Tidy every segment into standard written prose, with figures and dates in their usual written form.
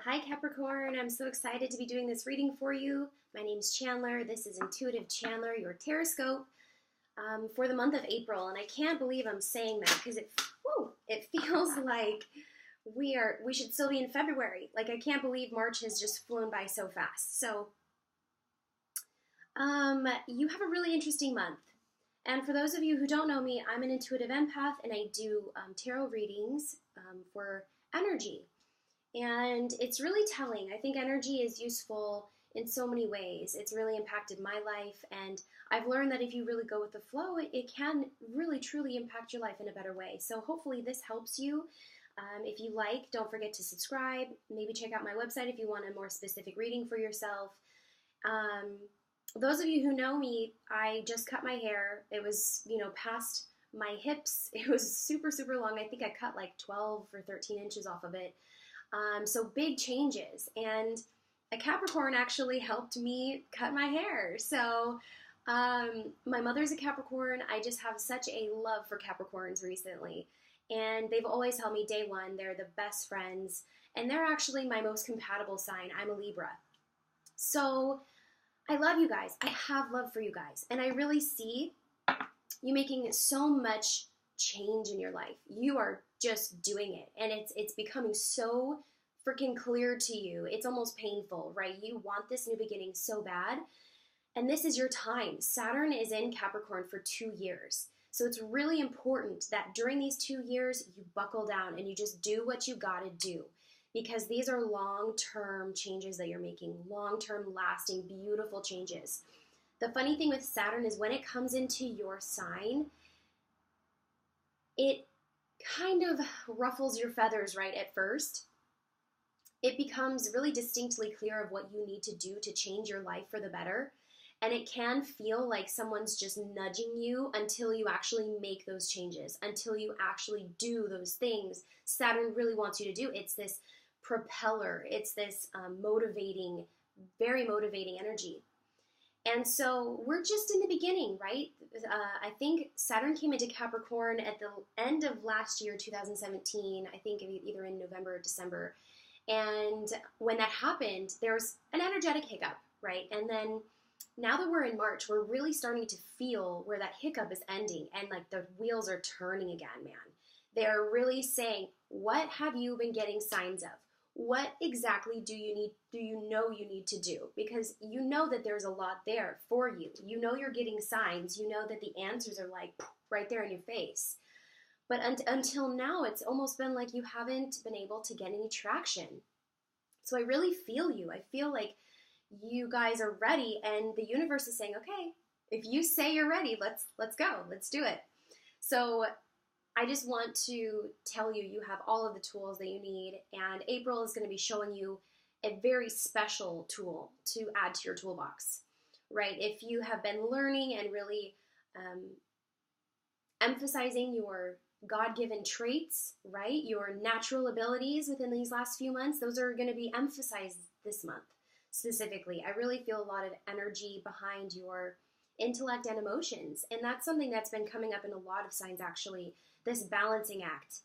Hi Capricorn, I'm so excited to be doing this reading for you. My name's Chandler. This is Intuitive Chandler, your Taroscope for the month of April. And I can't believe I'm saying that because it feels like we should still be in February. Like I can't believe March has just flown by so fast. So you have a really interesting month. And for those of you who don't know me, I'm an intuitive empath and I do tarot readings for energy. And it's really telling. I think energy is useful in so many ways. It's really impacted my life, and I've learned that if you really go with the flow, it can really truly impact your life in a better way. So hopefully this helps you. If you like, don't forget to subscribe. Maybe check out my website if you want a more specific reading for yourself. Those of you who know me, I just cut my hair. It was, past my hips. It was super, super long. I think I cut like 12 or 13 inches off of it. So big changes, and a Capricorn actually helped me cut my hair. So my mother's a Capricorn. I just have such a love for Capricorns recently, and they've always helped me day one. They're the best friends, and they're actually my most compatible sign. I'm a Libra. So I love you guys. I have love for you guys, and I really see you making so much change in your life. You are just doing it, and it's becoming so freaking clear to you. It's almost painful, right? You want this new beginning so bad, and this is your time. Saturn is in Capricorn for 2 years, so it's really important that during these 2 years you buckle down and you just do what you gotta do, because these are long-term changes that you're making, long-term lasting beautiful changes. The funny thing with Saturn is when it comes into your sign, it kind of ruffles your feathers right at first. It becomes really distinctly clear of what you need to do to change your life for the better. And it can feel like someone's just nudging you until you actually make those changes, until you actually do those things Saturn really wants you to do. It's this propeller. It's this motivating, very motivating energy. And so we're just in the beginning, right? I think Saturn came into Capricorn at the end of last year, 2017, I think either in November or December. And when that happened, there was an energetic hiccup, right? And then now that we're in March, we're really starting to feel where that hiccup is ending and like the wheels are turning again, man. They're really saying, what have you been getting signs of? What exactly do you know you need to do? Because you know that there's a lot there for you. You know you're getting signs. You know that the answers are like right there in your face. But until now, it's almost been like you haven't been able to get any traction. So I really feel you. I feel like you guys are ready, and the universe is saying, okay, if you say you're ready, let's go. Let's do it. So I just want to tell you, you have all of the tools that you need, and April is going to be showing you a very special tool to add to your toolbox, right? If you have been learning and really emphasizing your God-given traits, right, your natural abilities within these last few months, those are going to be emphasized this month specifically. I really feel a lot of energy behind your intellect and emotions, and that's something that's been coming up in a lot of signs actually, this balancing act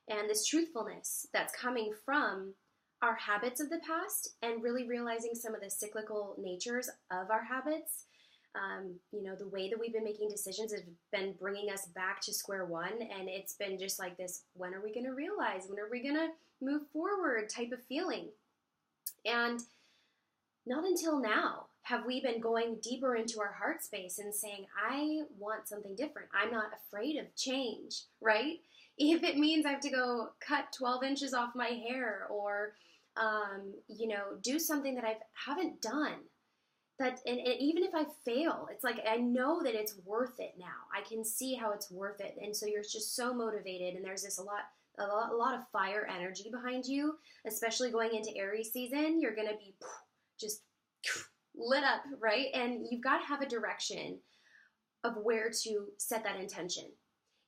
and this truthfulness that's coming from our habits of the past and really realizing some of the cyclical natures of our habits. The way that we've been making decisions has been bringing us back to square one, and it's been just like this, when are we going to realize, when are we going to move forward type of feeling. And not until now have we been going deeper into our heart space and saying, I want something different. I'm not afraid of change, right? If it means I have to go cut 12 inches off my hair or, do something that I haven't done. And even if I fail, it's like I know that it's worth it now. I can see how it's worth it. And so you're just so motivated, and there's a lot of fire energy behind you, especially going into Aries season. You're going to be just lit up, right? And you've got to have a direction of where to set that intention.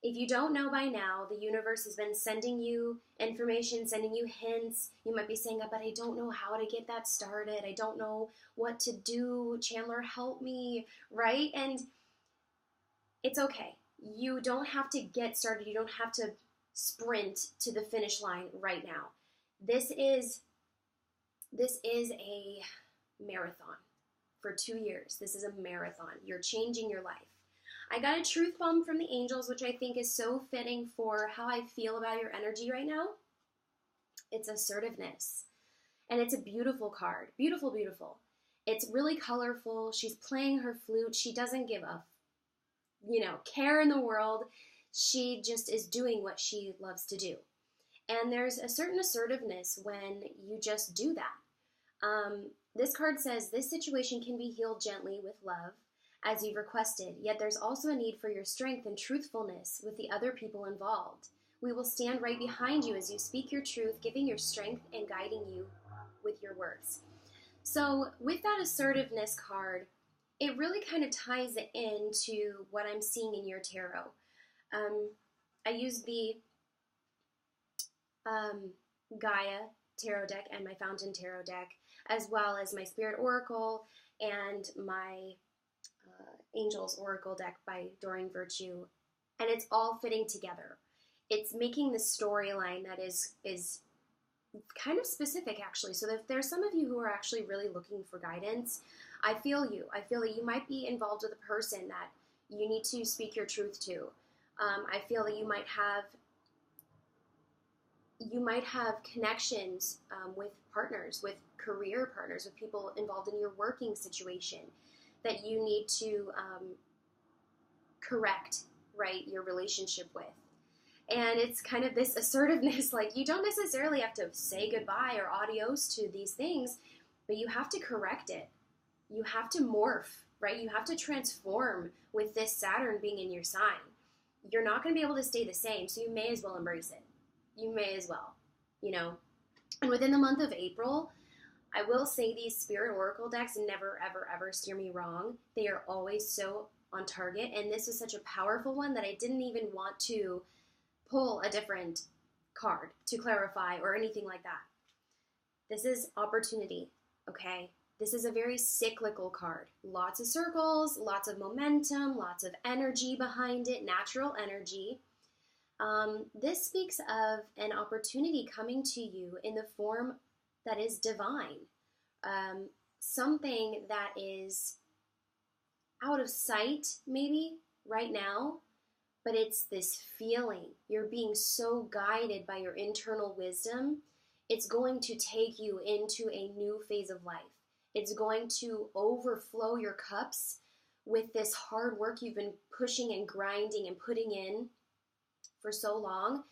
If you don't know by now, the universe has been sending you information, sending you hints. You might be saying, but I don't know how to get that started. I don't know what to do. Chandler, help me, right? And it's okay. You don't have to get started. You don't have to sprint to the finish line right now. This is This is a marathon for 2 years. This is a marathon. You're changing your life. I got a truth bomb from the angels, which I think is so fitting for how I feel about your energy right now. It's assertiveness. And it's a beautiful card. Beautiful, beautiful. It's really colorful. She's playing her flute. She doesn't give a, care in the world. She just is doing what she loves to do. And there's a certain assertiveness when you just do that. This card says, this situation can be healed gently with love, as you've requested, yet there's also a need for your strength and truthfulness with the other people involved. We will stand right behind you as you speak your truth, giving your strength and guiding you with your words. So with that assertiveness card, it really kind of ties it into what I'm seeing in your tarot. I used the Gaia tarot deck and my Fountain tarot deck, as well as my Spirit Oracle and my Angels Oracle deck by Doreen Virtue, and it's all fitting together. It's making the storyline that is kind of specific, actually. So if there's some of you who are actually really looking for guidance, I feel you. I feel that you might be involved with a person that you need to speak your truth to. I feel that you might have connections with partners, with career partners, with people involved in your working situation that you need to correct, right, your relationship with. And it's kind of this assertiveness, like you don't necessarily have to say goodbye or adios to these things, but you have to correct it. You have to morph, right? You have to transform with this Saturn being in your sign. You're not going to be able to stay the same, so you may as well embrace it. You may as well, And within the month of April, I will say these Spirit Oracle decks never, ever, ever steer me wrong. They are always so on target, and this was such a powerful one that I didn't even want to pull a different card to clarify or anything like that. This is opportunity, okay? This is a very cyclical card. Lots of circles, lots of momentum, lots of energy behind it, natural energy. This speaks of an opportunity coming to you in the form that is divine. Something that is out of sight, maybe, right now, but it's this feeling. You're being so guided by your internal wisdom. It's going to take you into a new phase of life. It's going to overflow your cups with this hard work you've been pushing and grinding and putting in for so long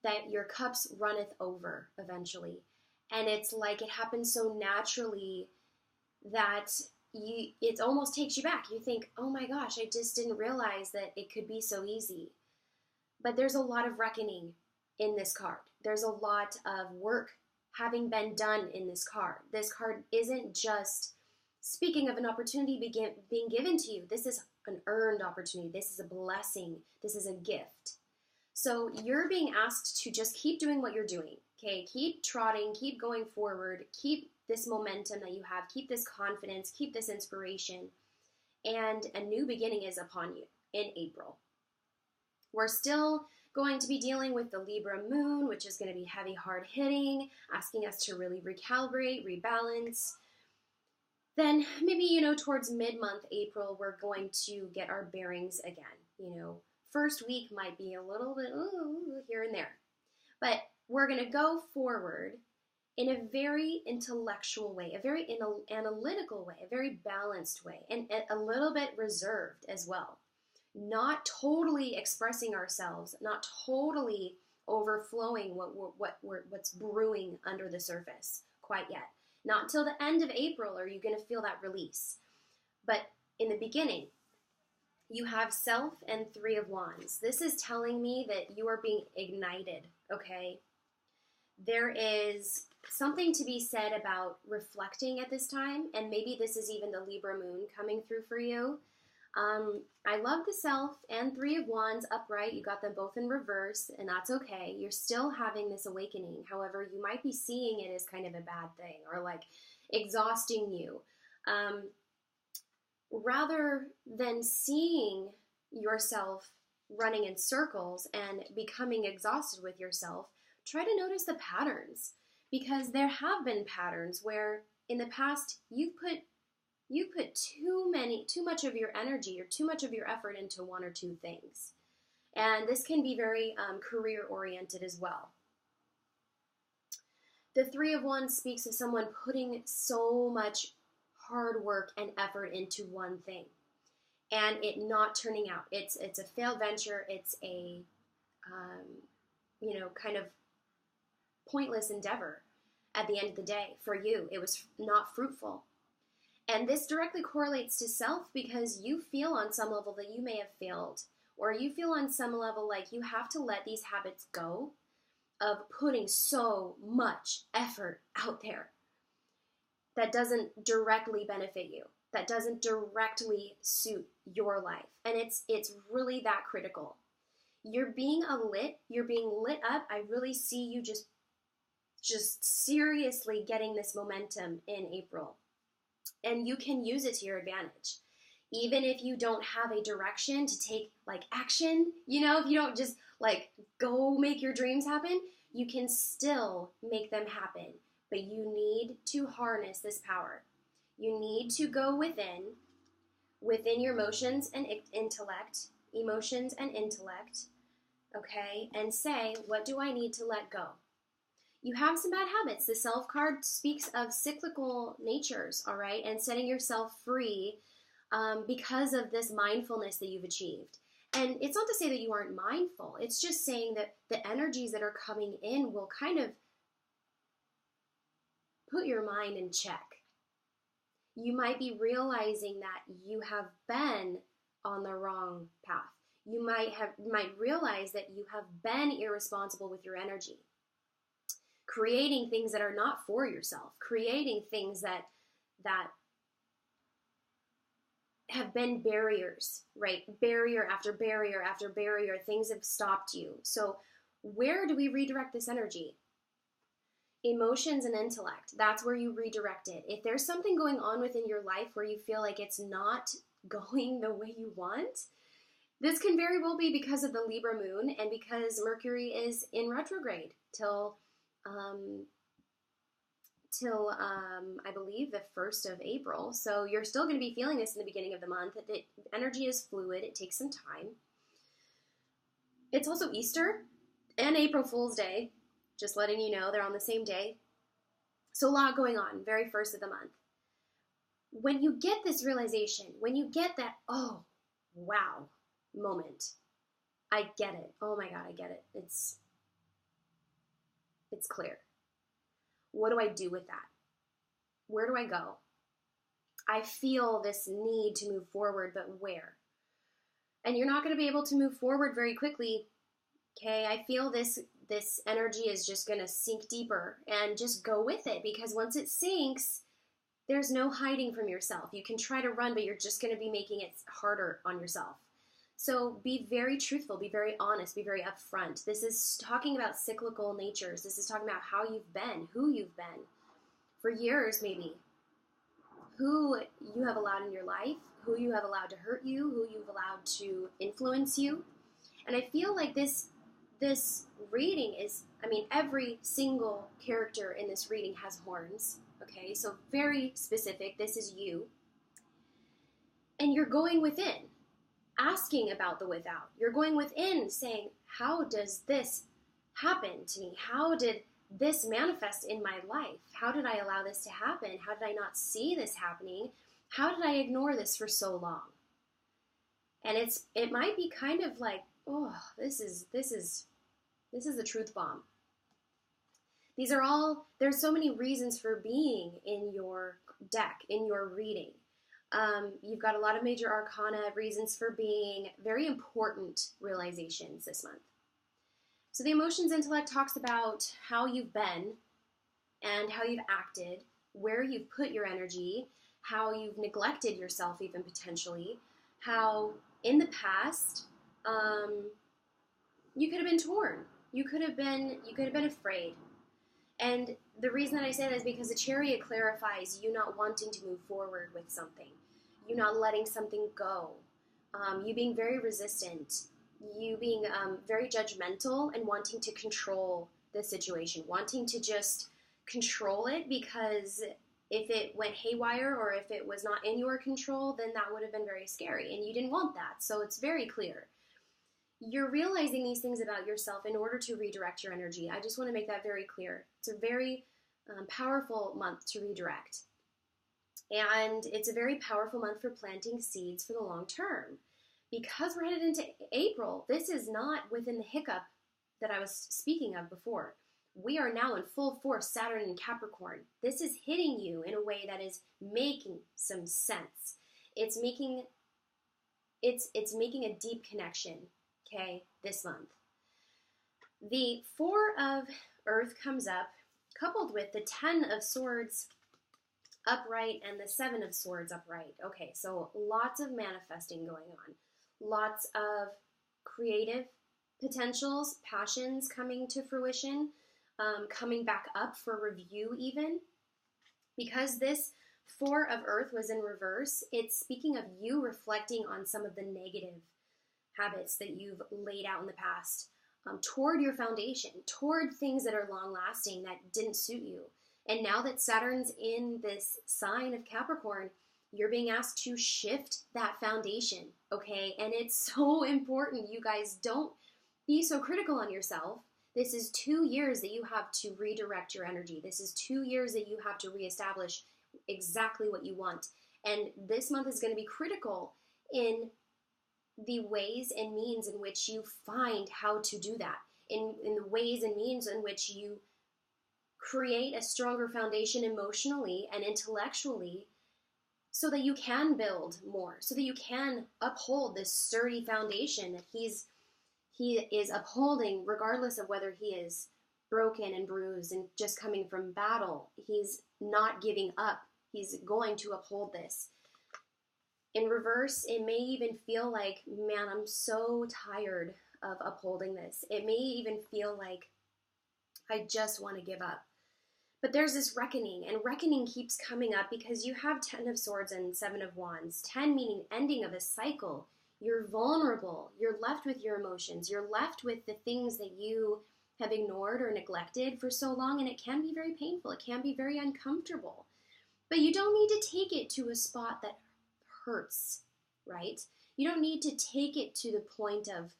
that your cups runneth over eventually. And it's like it happens so naturally that it almost takes you back. You think, oh my gosh, I just didn't realize that it could be so easy. But there's a lot of reckoning in this card. There's a lot of work having been done in this card. This card isn't just speaking of an opportunity being given to you. This is an earned opportunity. This is a blessing. This is a gift. So you're being asked to just keep doing what you're doing, okay? Keep trotting, keep going forward, keep this momentum that you have, keep this confidence, keep this inspiration, and a new beginning is upon you in April. We're still going to be dealing with the Libra moon, which is going to be heavy, hard hitting, asking us to really recalibrate, rebalance. Then maybe, towards mid-month April, we're going to get our bearings again, First week might be a little bit here and there. But we're going to go forward in a very intellectual way, a very analytical way, a very balanced way, and a little bit reserved as well. Not totally expressing ourselves, not totally overflowing what's brewing under the surface quite yet. Not until the end of April are you going to feel that release. But in the beginning, you have Self and Three of Wands. This is telling me that you are being ignited, okay? There is something to be said about reflecting at this time, and maybe this is even the Libra moon coming through for you. I love the Self and Three of Wands upright. You got them both in reverse, and that's okay. You're still having this awakening. However, you might be seeing it as kind of a bad thing or like exhausting you. Rather than seeing yourself running in circles and becoming exhausted with yourself, try to notice the patterns. Because there have been patterns where in the past you put too much of your energy or too much of your effort into one or two things. And this can be very career oriented as well. The Three of Wands speaks of someone putting so much hard work and effort into one thing and it not turning out. It's a failed venture. It's a kind of pointless endeavor at the end of the day for you. It was not fruitful. And this directly correlates to self because you feel on some level that you may have failed, or you feel on some level like you have to let these habits go of putting so much effort out there that doesn't directly benefit you, that doesn't directly suit your life. And it's really that critical. You're being lit up. I really see you just seriously getting this momentum in April. And you can use it to your advantage. Even if you don't have a direction to take like action, if you don't just like go make your dreams happen, you can still make them happen. But you need to harness this power. You need to go within your emotions and intellect, okay, and say, what do I need to let go? You have some bad habits. The Self card speaks of cyclical natures, all right, and setting yourself free because of this mindfulness that you've achieved. And it's not to say that you aren't mindful. It's just saying that the energies that are coming in will kind of put your mind in check. You might be realizing that you have been on the wrong path. You might realize that you have been irresponsible with your energy, creating things that are not for yourself, creating things that have been barriers, right? Barrier after barrier after barrier, things have stopped you. So where do we redirect this energy? Emotions and intellect, that's where you redirect it. If there's something going on within your life where you feel like it's not going the way you want, this can very well be because of the Libra moon and because Mercury is in retrograde till I believe the 1st of April. So you're still going to be feeling this in the beginning of the month. Energy is fluid. It takes some time. It's also Easter and April Fool's Day. Just letting you know, they're on the same day. So a lot going on, very first of the month. When you get this realization, when you get that, oh, wow moment, I get it. Oh my God, I get it. It's clear. What do I do with that? Where do I go? I feel this need to move forward, but where? And you're not going to be able to move forward very quickly. Okay, I feel this energy is just going to sink deeper, and just go with it, because once it sinks, there's no hiding from yourself. You can try to run, but you're just going to be making it harder on yourself. So be very truthful, be very honest, be very upfront. This is talking about cyclical natures. This is talking about how you've been, who you've been for years maybe, who you have allowed in your life, who you have allowed to hurt you, who you've allowed to influence you. And I feel like this reading is, every single character in this reading has horns, okay? So very specific, this is you. And you're going within, asking about the without. You're going within saying, how does this happen to me? How did this manifest in my life? How did I allow this to happen? How did I not see this happening? How did I ignore this for so long? And it might be kind of like, oh, this is a truth bomb. There's so many reasons for being in your deck, in your reading. You've got a lot of major arcana, reasons for being, very important realizations this month. So the emotions intellect talks about how you've been and how you've acted, where you've put your energy, how you've neglected yourself even potentially, how in the past you could have been torn. You could have been afraid. And the reason that I say that is because the Chariot clarifies you not wanting to move forward with something, you not letting something go, you being very resistant, you being very judgmental and wanting to control the situation, wanting to just control it, because if it went haywire or if it was not in your control, then that would have been very scary, and you didn't want that. So it's very clear. You're realizing these things about yourself in order to redirect your energy. I just want to make that very clear. It's a very powerful month to redirect. And it's a very powerful month for planting seeds for the long term. Because we're headed into April, this is not within the hiccup that I was speaking of before. We are now in full force, Saturn in Capricorn. This is hitting you in a way that is making some sense. It's making a deep connection, okay, this month. The 4 of Earth comes up, coupled with the 10 of Swords upright and the 7 of Swords upright. Okay, so lots of manifesting going on. Lots of creative potentials, passions coming to fruition, coming back up for review even. Because this 4 of Earth was in reverse, it's speaking of you reflecting on some of the negative habits that you've laid out in the past, toward your foundation, toward things that are long-lasting that didn't suit you. And now that Saturn's in this sign of Capricorn, you're being asked to shift that foundation, okay? And it's so important, you guys. Don't be so critical on yourself. This is 2 years that you have to redirect your energy. This is 2 years that you have to reestablish exactly what you want. And this month is going to be critical in the ways and means in which you find how to do that, in the ways and means in which you create a stronger foundation emotionally and intellectually, so that you can build more, so that you can uphold this sturdy foundation that he is upholding, regardless of whether he is broken and bruised and just coming from battle. He's not giving up. He's going to uphold this. In reverse, it may even feel like, man, I'm so tired of upholding this. It may even feel like I just want to give up. But there's this reckoning, and reckoning keeps coming up because you have 10 of Swords and 7 of Wands. 10 meaning ending of a cycle. You're vulnerable. You're left with your emotions. You're left with the things that you have ignored or neglected for so long, and it can be very painful. It can be very uncomfortable. But you don't need to take it to a spot that hurts, right? You don't need to take it to the point of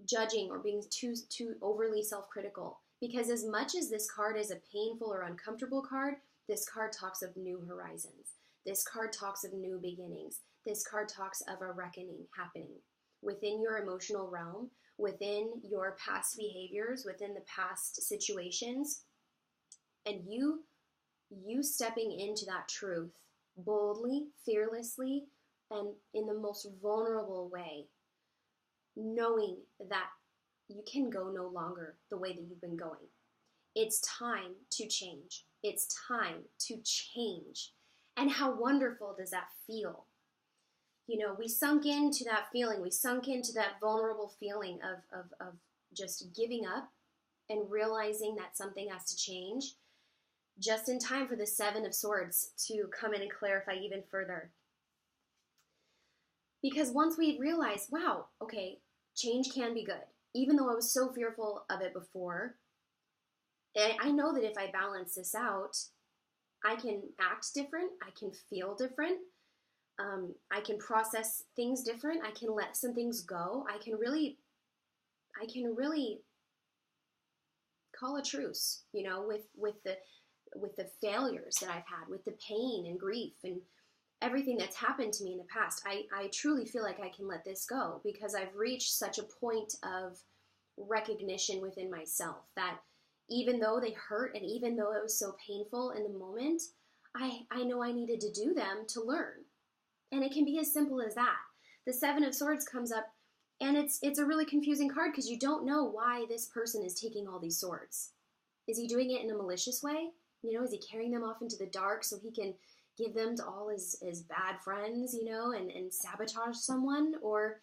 judging or being too overly self-critical. Because as much as this card is a painful or uncomfortable card, this card talks of new horizons. This card talks of new beginnings. This card talks of a reckoning happening within your emotional realm, within your past behaviors, within the past situations, and you stepping into that truth boldly, fearlessly, and in the most vulnerable way, knowing that you can go no longer the way that you've been going. It's time to change. It's time to change. And how wonderful does that feel? You know, we sunk into that feeling. We sunk into that vulnerable feeling of just giving up and realizing that something has to change just in time for the 7 of Swords to come in and clarify even further. Because once we realize, wow, okay, change can be good. Even though I was so fearful of it before, I know that if I balance this out, I can act different, I can feel different, I can process things different, I can let some things go, I can really call a truce, you know, with the failures that I've had, with the pain and grief and everything that's happened to me in the past. I truly feel like I can let this go because I've reached such a point of recognition within myself that even though they hurt and even though it was so painful in the moment, I know I needed to do them to learn. And it can be as simple as that. The 7 of Swords comes up, and it's a really confusing card because you don't know why this person is taking all these swords. Is he doing it in a malicious way? You know, is he carrying them off into the dark so he can give them to all his bad friends, you know, and sabotage someone? Or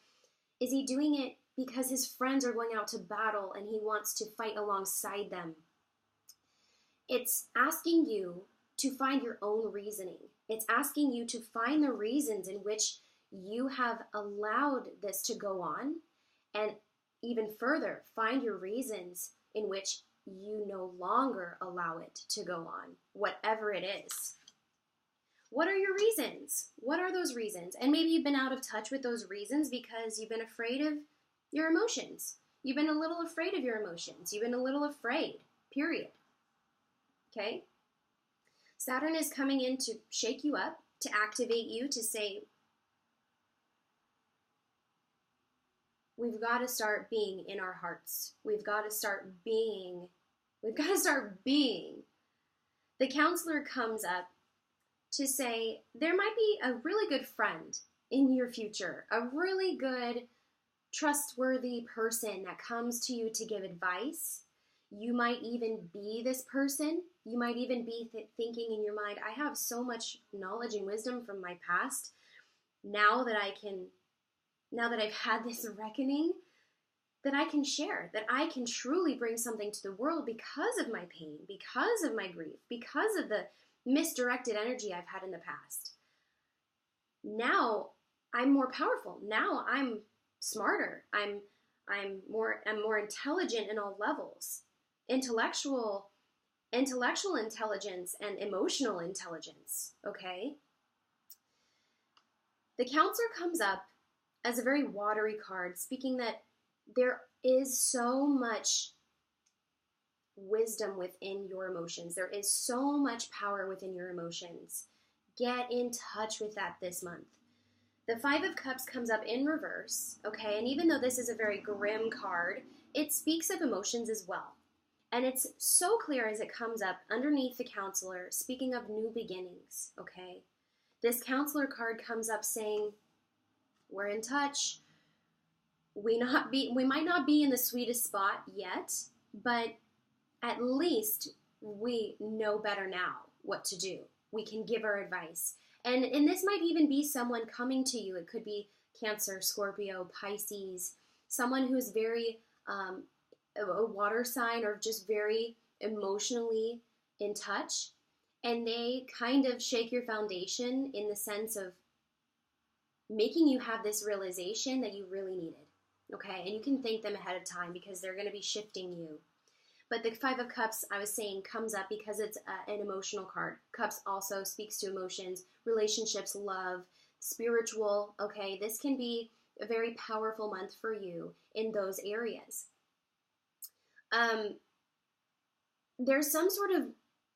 is he doing it because his friends are going out to battle and he wants to fight alongside them? It's asking you to find your own reasoning. It's asking you to find the reasons in which you have allowed this to go on, and even further, find your reasons in which you no longer allow it to go on, whatever it is. What are your reasons? What are those reasons? And maybe you've been out of touch with those reasons because you've been afraid of your emotions. You've been a little afraid of your emotions. You've been a little afraid, period. Okay? Saturn is coming in to shake you up, to activate you, to say, we've got to start being in our hearts. We've got to start being. We've got to start being. The counselor comes up to say, there might be a really good friend in your future, a really good, trustworthy person that comes to you to give advice. You might even be this person. You might even be thinking in your mind, I have so much knowledge and wisdom from my past. Now that I've had this reckoning, that I can share, that I can truly bring something to the world because of my pain, because of my grief, because of the misdirected energy I've had in the past. Now I'm more powerful. Now I'm smarter. I'm more intelligent in all levels. Intellectual intelligence and emotional intelligence, okay? The counselor comes up as a very watery card, speaking that there is so much wisdom within your emotions. There is so much power within your emotions. Get in touch with that this month. The Five of Cups comes up in reverse, okay? And even though this is a very grim card, it speaks of emotions as well. And it's so clear as it comes up underneath the counselor, speaking of new beginnings, okay? This counselor card comes up saying, we're in touch. We might not be in the sweetest spot yet, but at least we know better now what to do. We can give our advice. And this might even be someone coming to you. It could be Cancer, Scorpio, Pisces, someone who's very a water sign or just very emotionally in touch. And they kind of shake your foundation in the sense of making you have this realization that you really needed. Okay, and you can thank them ahead of time because they're going to be shifting you. But the Five of Cups, I was saying, comes up because it's an emotional card. Cups also speaks to emotions, relationships, love, spiritual. Okay, this can be a very powerful month for you in those areas. There's some sort of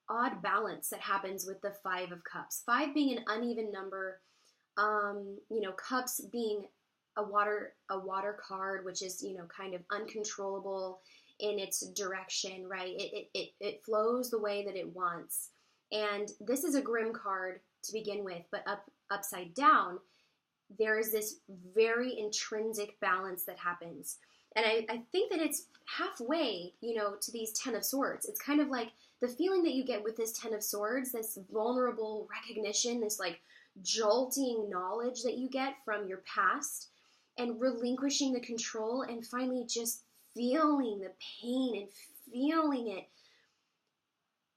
odd balance that happens with the Five of Cups. 5 being an uneven number, cups being a water card, which is, kind of uncontrollable in its direction, right? It flows the way that it wants. And this is a grim card to begin with, but upside down, there is this very intrinsic balance that happens. And I think that it's halfway, to these Ten of Swords. It's kind of like the feeling that you get with this Ten of Swords, this vulnerable recognition, this like jolting knowledge that you get from your past, and relinquishing the control and finally just feeling the pain and feeling it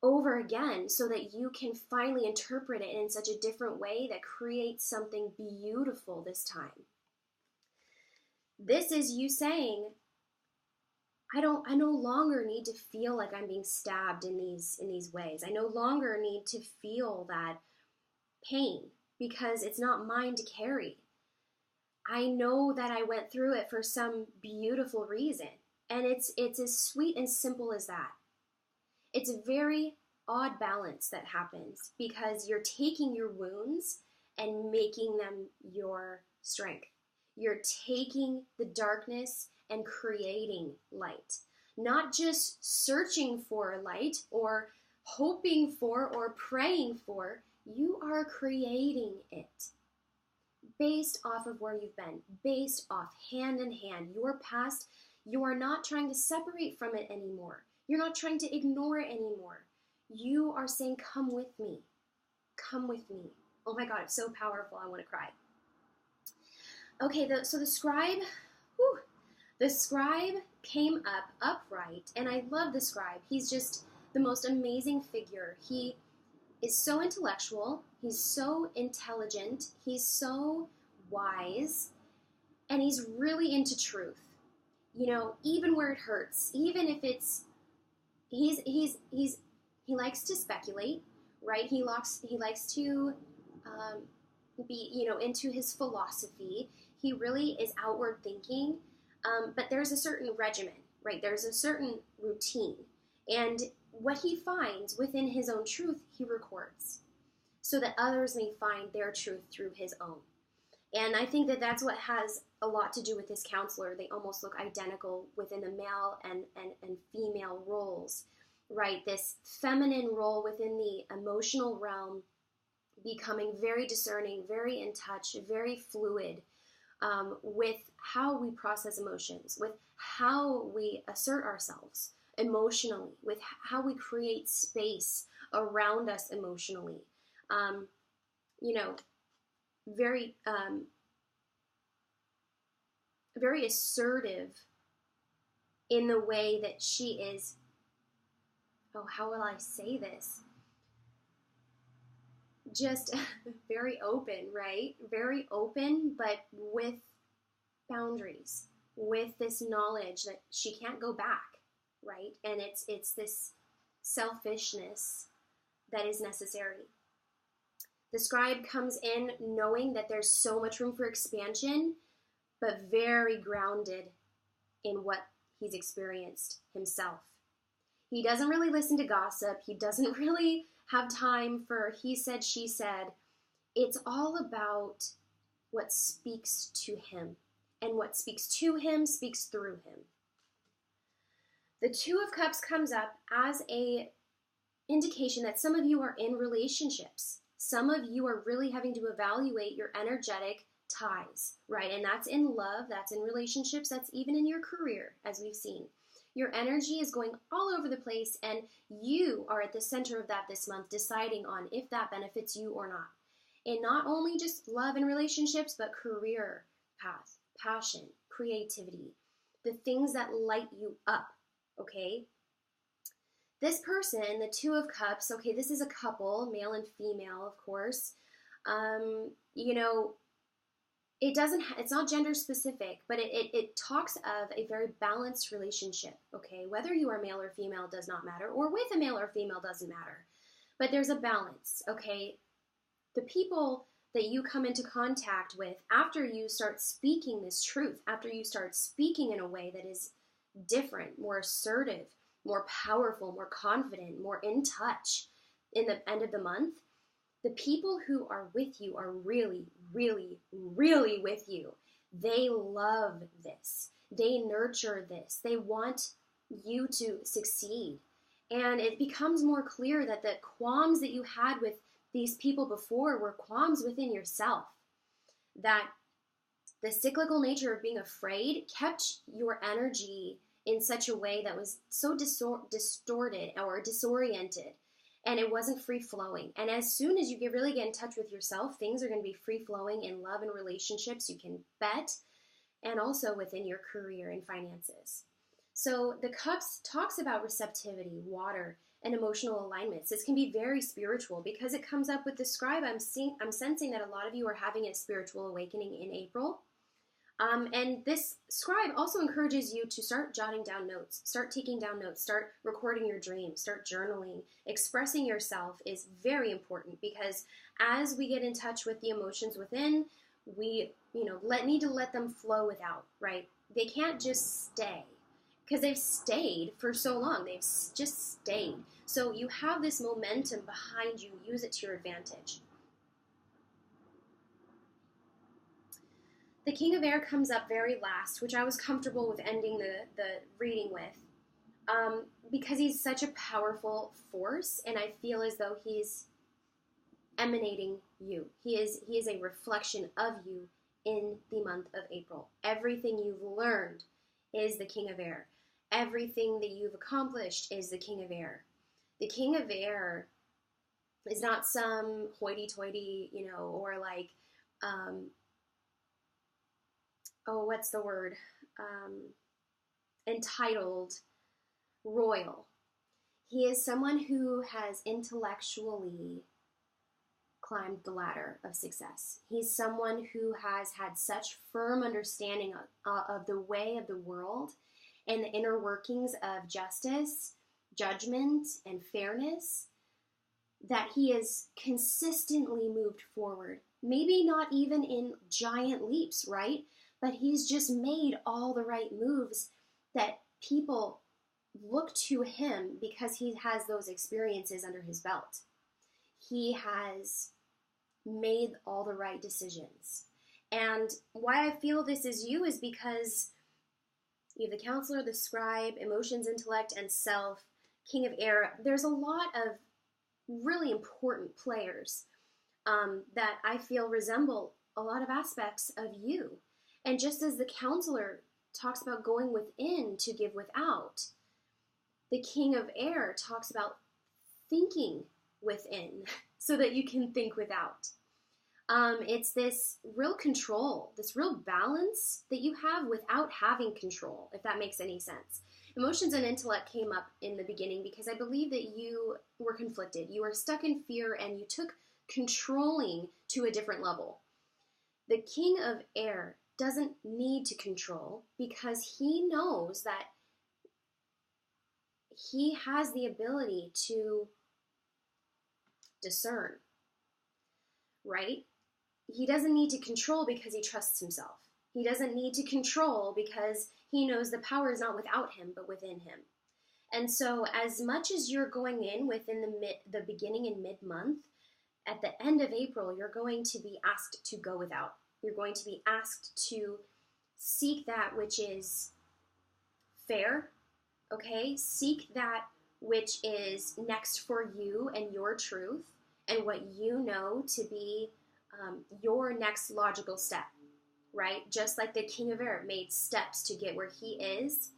over again so that you can finally interpret it in such a different way that creates something beautiful this time. This is you saying, I no longer need to feel like I'm being stabbed in these ways. I no longer need to feel that pain because it's not mine to carry. I know that I went through it for some beautiful reason. And it's as sweet and simple as that. It's a very odd balance that happens because you're taking your wounds and making them your strength. You're taking the darkness and creating light. Not just searching for light or hoping for or praying for. You are creating it. Based off of where you've been. Based off hand in hand. Your past. You are not trying to separate from it anymore. You're not trying to ignore it anymore. You are saying, come with me. Come with me. Oh my God, it's so powerful. I want to cry. Okay, so the scribe, the scribe came up upright, and I love the scribe. He's just the most amazing figure. He is so intellectual. He's so intelligent. He's so wise, and he's really into truth. Even where it hurts, even if it's he likes to speculate, right? He likes to be, into his philosophy. He really is outward thinking, but there's a certain regimen, right? There's a certain routine, and what he finds within his own truth, he records, so that others may find their truth through his own. And I think that that's what has a lot to do with this counselor. They almost look identical within the male and female roles, right? This feminine role within the emotional realm, becoming very discerning, very in touch, very fluid with how we process emotions, with how we assert ourselves emotionally, with how we create space around us emotionally. Very very assertive in the way that she is. Oh, how will I say this? Just very open, right? Very open, but with boundaries, with this knowledge that she can't go back, right? And it's this selfishness that is necessary. The scribe comes in knowing that there's so much room for expansion, but very grounded in what he's experienced himself. He doesn't really listen to gossip. He doesn't really have time for he said, she said. It's all about what speaks to him. And what speaks to him speaks through him. The Two of Cups comes up as a indication that some of you are in relationships. Some of you are really having to evaluate your energetic ties, right? And that's in love, that's in relationships, that's even in your career, as we've seen. Your energy is going all over the place, and you are at the center of that this month, deciding on if that benefits you or not. And not only just love and relationships, but career path, passion, creativity, the things that light you up, okay? This person, the Two of Cups, okay, this is a couple, male and female, of course. It's not gender specific, but it talks of a very balanced relationship, okay? Whether you are male or female does not matter, or with a male or female doesn't matter. But there's a balance, okay? The people that you come into contact with after you start speaking this truth, after you start speaking in a way that is different, more assertive, more powerful, more confident, more in touch in the end of the month, the people who are with you are really, really, really with you. They love this. They nurture this. They want you to succeed. And it becomes more clear that the qualms that you had with these people before were qualms within yourself. That the cyclical nature of being afraid kept your energy in such a way that was so distorted or disoriented, and it wasn't free-flowing. And as soon as you really get in touch with yourself, things are going to be free-flowing in love and relationships. You can bet, and also within your career and finances. So the Cups talks about receptivity, water, and emotional alignments. This can be very spiritual because it comes up with the scribe. I'm sensing that a lot of you are having a spiritual awakening in April. And this scribe also encourages you to start jotting down notes, start taking down notes, start recording your dreams, start journaling. Expressing yourself is very important because as we get in touch with the emotions within, we need to let them flow without, right? They can't just stay because they've stayed for so long. They've just stayed. So you have this momentum behind you. Use it to your advantage. The King of Air comes up very last, which I was comfortable with ending the reading with, because he's such a powerful force, and I feel as though he's emanating you. He is a reflection of you in the month of April. Everything you've learned is the King of Air. Everything that you've accomplished is the King of Air. The King of Air is not some hoity-toity, or like, what's the word? Entitled, royal. He is someone who has intellectually climbed the ladder of success. He's someone who has had such firm understanding of the way of the world and the inner workings of justice, judgment and fairness, that he has consistently moved forward. Maybe not even in giant leaps, right? But he's just made all the right moves that people look to him because he has those experiences under his belt. He has made all the right decisions. And why I feel this is you is because you have the counselor, the scribe, emotions, intellect, and self, king of air. There's a lot of really important players that I feel resemble a lot of aspects of you. And just as the counselor talks about going within to give without, the king of air talks about thinking within so that you can think without. It's this real control, this real balance that you have without having control, if that makes any sense. Emotions and intellect came up in the beginning because I believe that you were conflicted. You were stuck in fear and you took controlling to a different level. The king of air doesn't need to control because he knows that he has the ability to discern, right? He doesn't need to control because he trusts himself. He doesn't need to control because he knows the power is not without him, but within him. And so as much as you're going in within the beginning and mid-month, at the end of April, you're going to be asked to go without. You're going to be asked to seek that which is fair, okay? Seek that which is next for you and your truth and what you know to be your next logical step, right? Just like the king of air made steps to get where he is,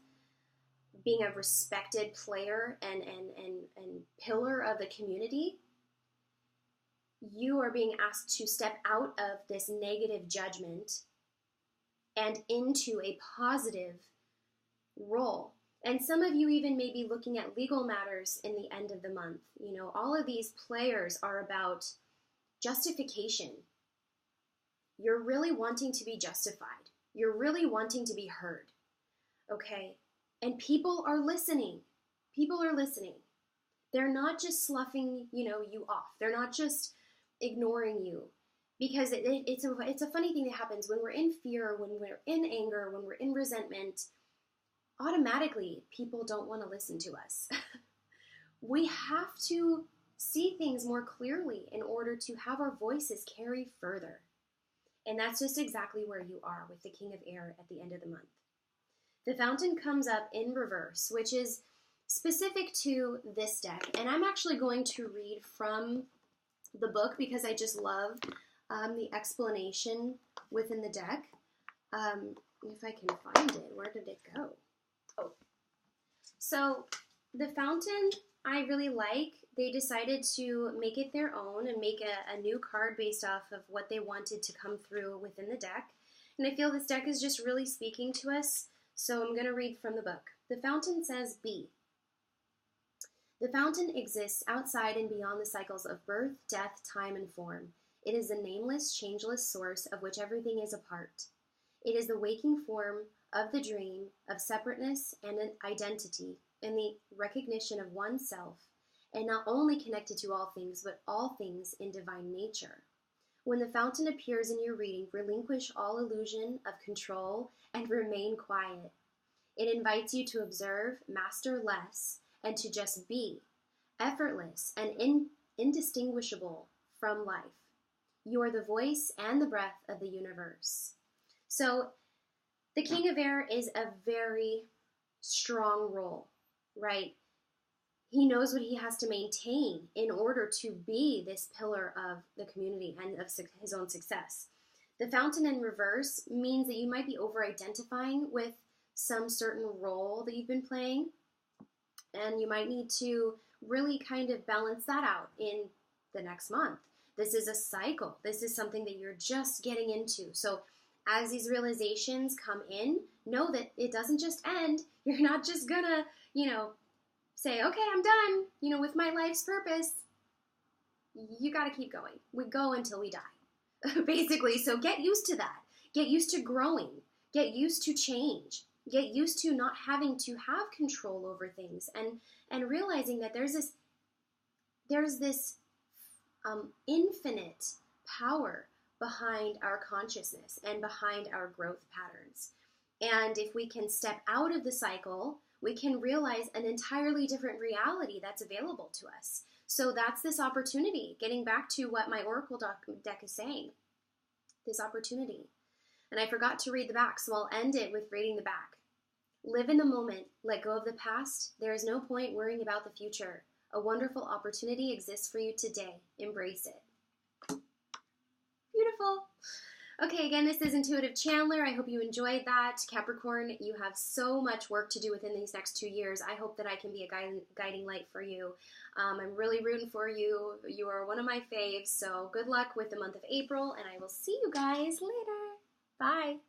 being a respected player and pillar of the community, you are being asked to step out of this negative judgment and into a positive role. And some of you even may be looking at legal matters in the end of the month. You know, all of these players are about justification. You're really wanting to be justified. You're really wanting to be heard, okay? And people are listening. People are listening. They're not just sloughing, you off. They're not just ignoring you. Because it's a funny thing that happens when we're in fear, when we're in anger, when we're in resentment. Automatically, people don't want to listen to us. We have to see things more clearly in order to have our voices carry further. And that's just exactly where you are with the King of Air at the end of the month. The Fountain comes up in reverse, which is specific to this deck. And I'm actually going to read from the book because I just love the explanation within the deck. If I can find it, where did it go? Oh, so the Fountain I really like. They decided to make it their own and make a new card based off of what they wanted to come through within the deck. And I feel this deck is just really speaking to us, so I'm going to read from the book. The Fountain says, "Be. The Fountain exists outside and beyond the cycles of birth, death, time, and form. It is the nameless, changeless source of which everything is a part. It is the waking form of the dream of separateness and an identity in the recognition of oneself, and not only connected to all things, but all things in divine nature. When the Fountain appears in your reading, relinquish all illusion of control and remain quiet. It invites you to observe, master less, and to just be, effortless and indistinguishable from life. You are the voice and the breath of the universe." So the King of Air is a very strong role, right? He knows what he has to maintain in order to be this pillar of the community and of his own success. The Fountain in reverse means that you might be over-identifying with some certain role that you've been playing, and you might need to really kind of balance that out in the next month. This is a cycle. This is something that you're just getting into. So as these realizations come in, know that it doesn't just end. You're not just gonna, say, okay, I'm done, with my life's purpose. You got to keep going. We go until we die, basically. So get used to that. Get used to growing. Get used to change. get used to not having to have control over things, and realizing that there's this infinite power behind our consciousness and behind our growth patterns. And if we can step out of the cycle, we can realize an entirely different reality that's available to us. So that's this opportunity, getting back to what my Oracle deck is saying, this opportunity. And I forgot to read the back, so I'll end it with reading the back. Live in the moment, let go of the past. There is no point worrying about the future. A wonderful opportunity exists for you today. Embrace it. Beautiful. Okay, again, this is Intuitive Chandler. I hope you enjoyed that. Capricorn, you have so much work to do within these next 2 years. I hope that I can be a guiding light for you. I'm really rooting for you. You are one of my faves, so good luck with the month of April, and I will see you guys later. Bye.